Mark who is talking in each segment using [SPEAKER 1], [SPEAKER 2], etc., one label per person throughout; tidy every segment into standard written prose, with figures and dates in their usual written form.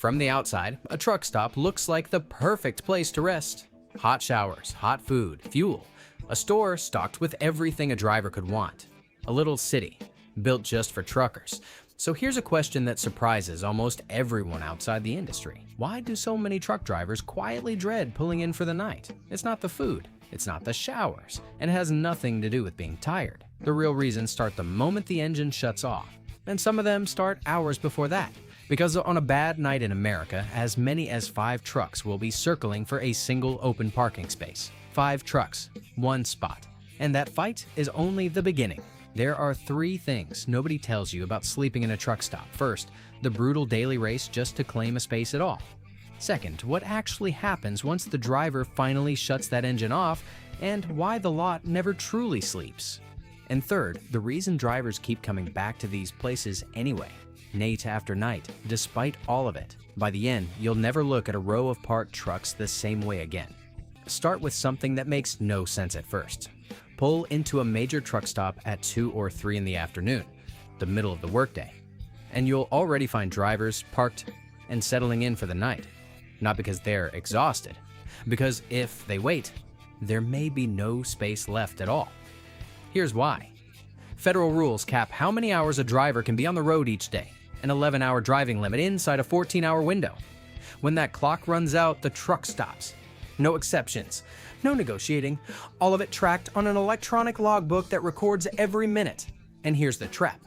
[SPEAKER 1] From the outside, a truck stop looks like the perfect place to rest. Hot showers, hot food, fuel, a store stocked with everything a driver could want. A little city, built just for truckers. So here's a question that surprises almost everyone outside the industry. Why do so many truck drivers quietly dread pulling in for the night? It's not the food, it's not the showers, and it has nothing to do with being tired. The real reasons start the moment the engine shuts off, and some of them start hours before that. Because on a bad night in America, as many as 5 trucks will be circling for a single open parking space. 5 trucks, 1 spot. And that fight is only the beginning. There are 3 things nobody tells you about sleeping in a truck stop. First, the brutal daily race just to claim a space at all. Second, what actually happens once the driver finally shuts that engine off, and why the lot never truly sleeps. And third, the reason drivers keep coming back to these places anyway, night after night, despite all of it. By the end, you'll never look at a row of parked trucks the same way again. Start with something that makes no sense at first. Pull into a major truck stop at 2 or 3 in the afternoon, the middle of the workday, and you'll already find drivers parked and settling in for the night. Not because they're exhausted, because if they wait, there may be no space left at all. Here's why. Federal rules cap how many hours a driver can be on the road each day, an 11-hour driving limit inside a 14-hour window. When that clock runs out, the truck stops. No exceptions, no negotiating, all of it tracked on an electronic logbook that records every minute. And here's the trap.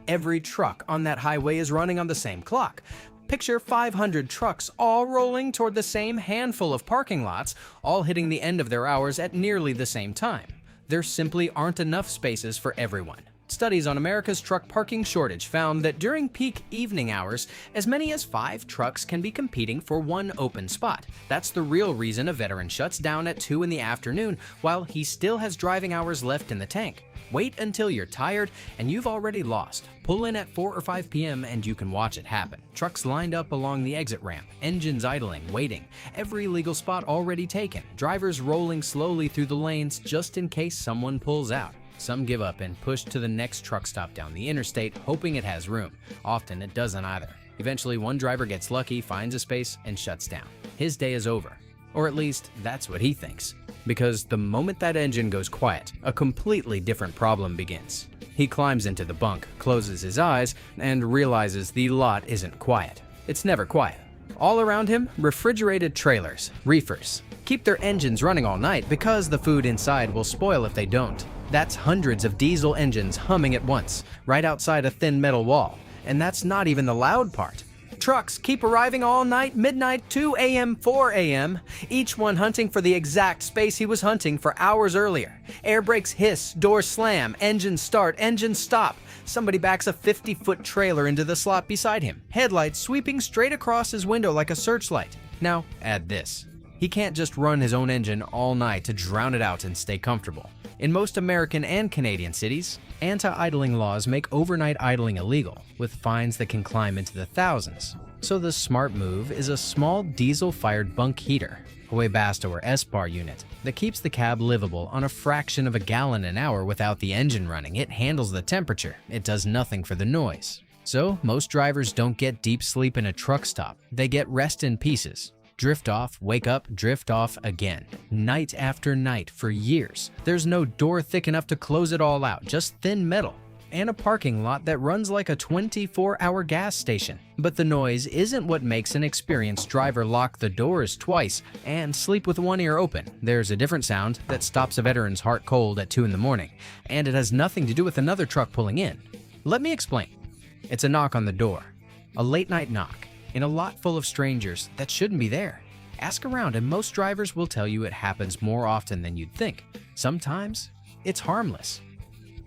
[SPEAKER 1] Every truck on that highway is running on the same clock. Picture 500 trucks all rolling toward the same handful of parking lots, all hitting the end of their hours at nearly the same time. There simply aren't enough spaces for everyone. Studies on America's truck parking shortage found that during peak evening hours, as many as 5 trucks can be competing for 1 open spot. That's the real reason a veteran shuts down at 2 in the afternoon while he still has driving hours left in the tank. Wait until you're tired and you've already lost. Pull in at 4 or 5 p.m. and you can watch it happen. Trucks lined up along the exit ramp, engines idling, waiting, every legal spot already taken, drivers rolling slowly through the lanes just in case someone pulls out. Some give up and push to the next truck stop down the interstate, hoping it has room. Often it doesn't either. Eventually, one driver gets lucky, finds a space, and shuts down. His day is over. Or at least, that's what he thinks. Because the moment that engine goes quiet, a completely different problem begins. He climbs into the bunk, closes his eyes, and realizes the lot isn't quiet. It's never quiet. All around him, refrigerated trailers, reefers, keep their engines running all night because the food inside will spoil if they don't. That's hundreds of diesel engines humming at once, right outside a thin metal wall. And that's not even the loud part. Trucks keep arriving all night, midnight, 2 a.m., 4 a.m., each one hunting for the exact space he was hunting for hours earlier. Air brakes hiss, doors slam, engines start, engines stop. Somebody backs a 50-foot trailer into the slot beside him, headlights sweeping straight across his window like a searchlight. Now, add this. He can't just run his own engine all night to drown it out and stay comfortable. In most American and Canadian cities, anti-idling laws make overnight idling illegal, with fines that can climb into the thousands. So the smart move is a small diesel-fired bunk heater, a Webasto or S-bar unit, that keeps the cab livable on a fraction of a gallon an hour without the engine running. It handles the temperature. It does nothing for the noise. So most drivers don't get deep sleep in a truck stop. They get rest in pieces. Drift off, wake up, drift off again. Night after night for years. There's no door thick enough to close it all out, just thin metal. And a parking lot that runs like a 24-hour gas station. But the noise isn't what makes an experienced driver lock the doors twice and sleep with one ear open. There's a different sound that stops a veteran's heart cold at 2 in the morning, and it has nothing to do with another truck pulling in. Let me explain. It's a knock on the door. A late-night knock. In a lot full of strangers that shouldn't be there. Ask around and most drivers will tell you it happens more often than you'd think. Sometimes it's harmless.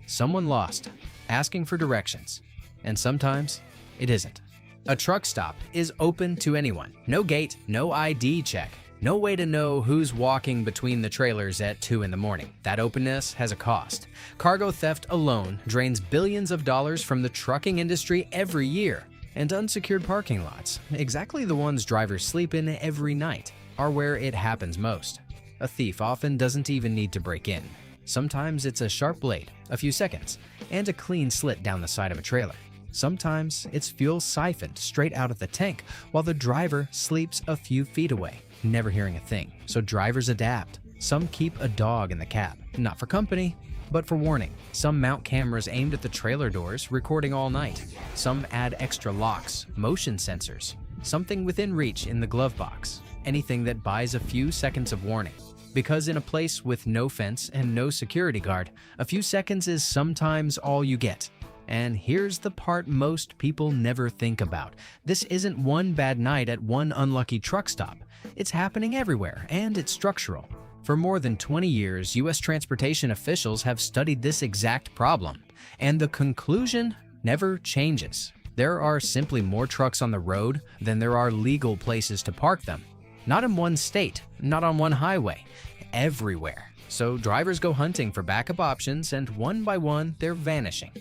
[SPEAKER 1] Someone lost, asking for directions. And sometimes it isn't. A truck stop is open to anyone. No gate, no ID check. No way to know who's walking between the trailers at 2 in the morning. That openness has a cost. Cargo theft alone drains billions of dollars from the trucking industry every year. And unsecured parking lots, exactly the ones drivers sleep in every night, are where it happens most. A thief often doesn't even need to break in. Sometimes it's a sharp blade, a few seconds, and a clean slit down the side of a trailer. Sometimes it's fuel siphoned straight out of the tank while the driver sleeps a few feet away, never hearing a thing. So drivers adapt. Some keep a dog in the cab, not for company, but for warning. Some mount cameras aimed at the trailer doors, recording all night. Some add extra locks, motion sensors, something within reach in the glove box. Anything that buys a few seconds of warning. Because in a place with no fence and no security guard, a few seconds is sometimes all you get. And here's the part most people never think about. This isn't one bad night at one unlucky truck stop. It's happening everywhere, and it's structural. For more than 20 years, U.S. transportation officials have studied this exact problem, and the conclusion never changes. There are simply more trucks on the road than there are legal places to park them. Not in one state, not on one highway, everywhere. So drivers go hunting for backup options, and one by one, they're vanishing.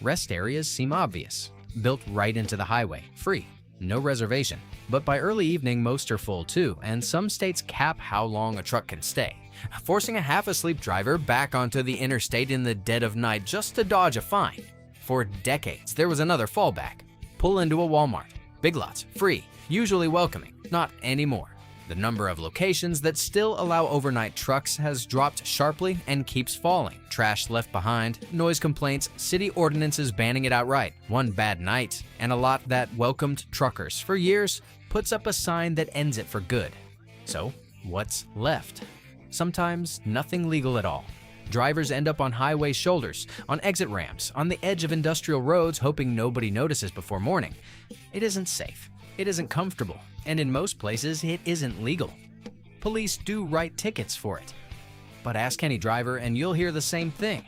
[SPEAKER 1] Rest areas seem obvious, built right into the highway, free, no reservation. But by early evening, most are full too, and some states cap how long a truck can stay, forcing a half-asleep driver back onto the interstate in the dead of night just to dodge a fine. For decades, there was another fallback. Pull into a Walmart. Big lots, free, usually welcoming, not anymore. The number of locations that still allow overnight trucks has dropped sharply and keeps falling. Trash left behind, noise complaints, city ordinances banning it outright. One bad night, and a lot that welcomed truckers for years puts up a sign that ends it for good. So, what's left? Sometimes nothing legal at all. Drivers end up on highway shoulders, on exit ramps, on the edge of industrial roads hoping nobody notices before morning. It isn't safe. It isn't comfortable, and in most places, it isn't legal. Police do write tickets for it. But ask any driver and you'll hear the same thing.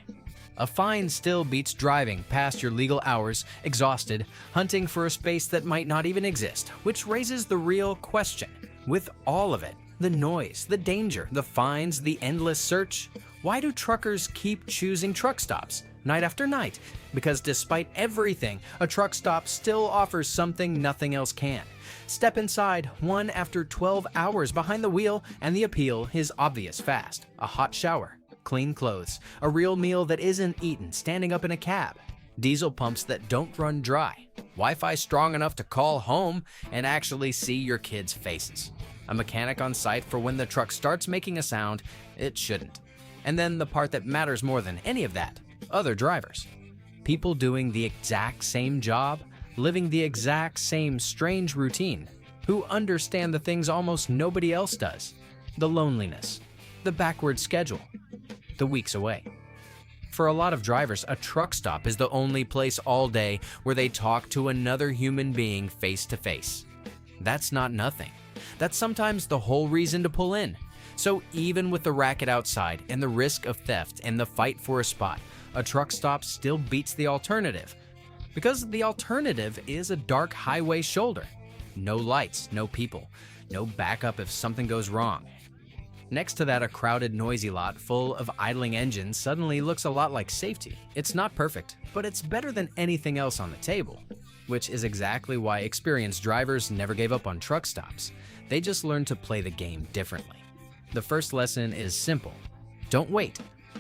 [SPEAKER 1] A fine still beats driving past your legal hours, exhausted, hunting for a space that might not even exist, which raises the real question. With all of it, the noise, the danger, the fines, the endless search, why do truckers keep choosing truck stops? Night after night, because despite everything, a truck stop still offers something nothing else can. Step inside, one after 12 hours behind the wheel, and the appeal is obvious fast. A hot shower, clean clothes, a real meal that isn't eaten standing up in a cab, diesel pumps that don't run dry, Wi-Fi strong enough to call home and actually see your kids' faces, a mechanic on site for when the truck starts making a sound it shouldn't. And then the part that matters more than any of that, other drivers. People doing the exact same job, living the exact same strange routine, who understand the things almost nobody else does. The loneliness, the backward schedule, the weeks away. For a lot of drivers, a truck stop is the only place all day where they talk to another human being face to face. That's not nothing. That's sometimes the whole reason to pull in. So even with the racket outside and the risk of theft and the fight for a spot, a truck stop still beats the alternative. Because the alternative is a dark highway shoulder. No lights, no people, no backup if something goes wrong. Next to that, a crowded, noisy lot full of idling engines suddenly looks a lot like safety. It's not perfect, but it's better than anything else on the table. Which is exactly why experienced drivers never gave up on truck stops. They just learned to play the game differently. The first lesson is simple. Don't wait.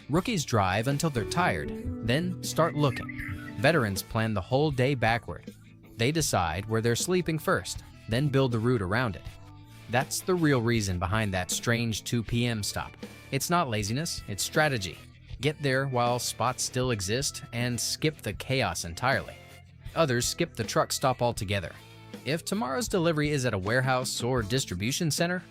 [SPEAKER 1] Rookies drive until they're tired, then start looking. Veterans plan the whole day backward. They decide where they're sleeping first, then build the route around it. That's the real reason behind that strange 2 p.m. stop. It's not laziness, it's strategy. Get there while spots still exist and skip the chaos entirely. Others skip the truck stop altogether. If tomorrow's delivery is at a warehouse or distribution center,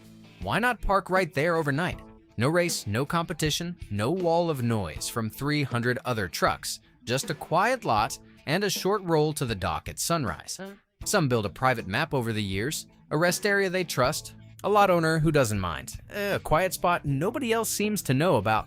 [SPEAKER 1] why not park right there overnight? No race, no competition, no wall of noise from 300 other trucks, just a quiet lot and a short roll to the dock at sunrise. Some build a private map over the years, a rest area they trust, a lot owner who doesn't mind, a quiet spot nobody else seems to know about.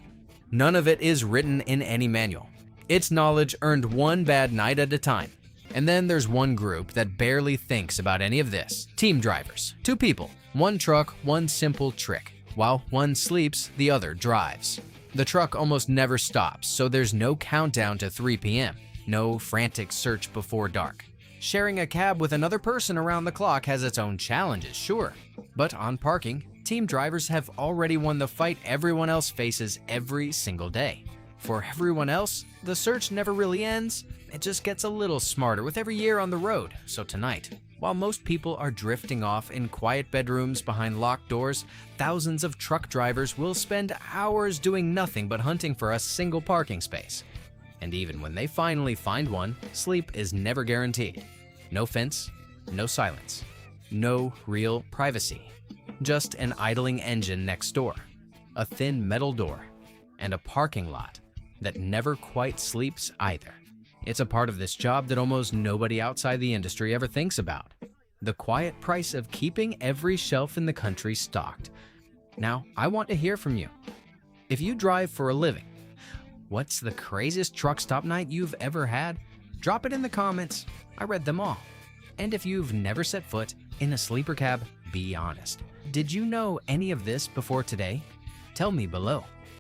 [SPEAKER 1] None of it is written in any manual. It's knowledge earned one bad night at a time. And then there's one group that barely thinks about any of this. Team drivers, 2 people, 1 truck, 1 simple trick. While one sleeps, the other drives. The truck almost never stops, so there's no countdown to 3 p.m., no frantic search before dark. Sharing a cab with another person around the clock has its own challenges, sure. But on parking, team drivers have already won the fight everyone else faces every single day. For everyone else, the search never really ends, It just gets a little smarter with every year on the road. So tonight, while most people are drifting off in quiet bedrooms behind locked doors, thousands of truck drivers will spend hours doing nothing but hunting for a single parking space. And even when they finally find one, sleep is never guaranteed. No fence, no silence, no real privacy. Just an idling engine next door, a thin metal door, and a parking lot that never quite sleeps either. It's a part of this job that almost nobody outside the industry ever thinks about. The quiet price of keeping every shelf in the country stocked. Now, I want to hear from you. If you drive for a living, what's the craziest truck stop night you've ever had? Drop it in the comments. I read them all. And if you've never set foot in a sleeper cab, be honest. Did you know any of this before today? Tell me below.